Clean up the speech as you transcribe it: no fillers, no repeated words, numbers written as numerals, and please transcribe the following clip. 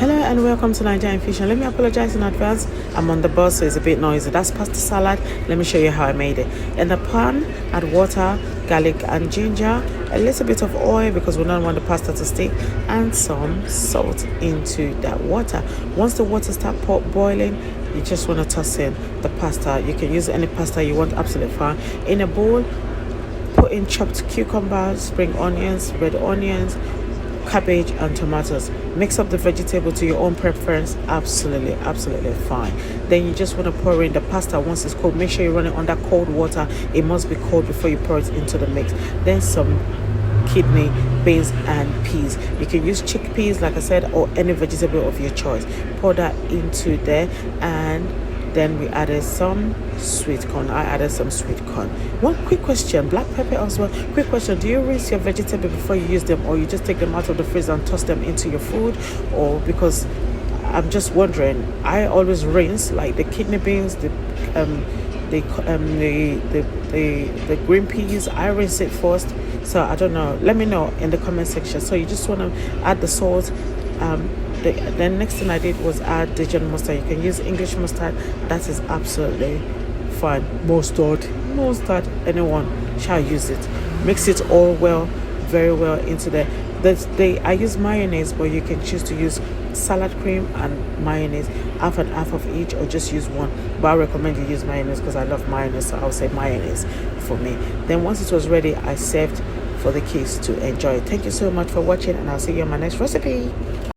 Hello and welcome to Nigerian Fusion. Let me apologize in advance. I'm on the bus, so it's a bit noisy. That's pasta salad. Let me show you how I made it. In the pan, add water, garlic and ginger, a little bit of oil because we don't want the pasta to stick, and some salt into that water. Once the water starts boiling, you just want to toss in the pasta. You can use any pasta you want, absolutely fine. In a bowl, put in chopped cucumbers, spring onions, red onions, cabbage and tomatoes. Mix up the vegetable to your own preference, absolutely fine. Then you just want to pour in the pasta. Once it's cold, make sure you run it under cold water. It must be cold before you pour it into the mix. Then some kidney beans and peas. You can use chickpeas like I said, or any vegetable of your choice. Pour that into there, and then we added some sweet corn. I added some sweet corn. One quick question, black pepper as well. Quick question, do you rinse your vegetable before you use them, or you just take them out of the freezer and toss them into your food? Or because I'm just wondering, I always rinse like the kidney beans, the green peas. I rinse it first. So I don't know. Let me know in the comment section. So you just want to add the salt. The next thing I did was add Dijon mustard. You can use English mustard. That is absolutely fine. Mustard, anyone shall use it. Mix it all well, very well into there. I use mayonnaise, but you can choose to use salad cream and mayonnaise, half and half of each, or just use one. But I recommend you use mayonnaise because I love mayonnaise, so I'll say mayonnaise for me. Then once it was ready, I served for the kids to enjoy. Thank you so much for watching, and I'll see you on my next recipe.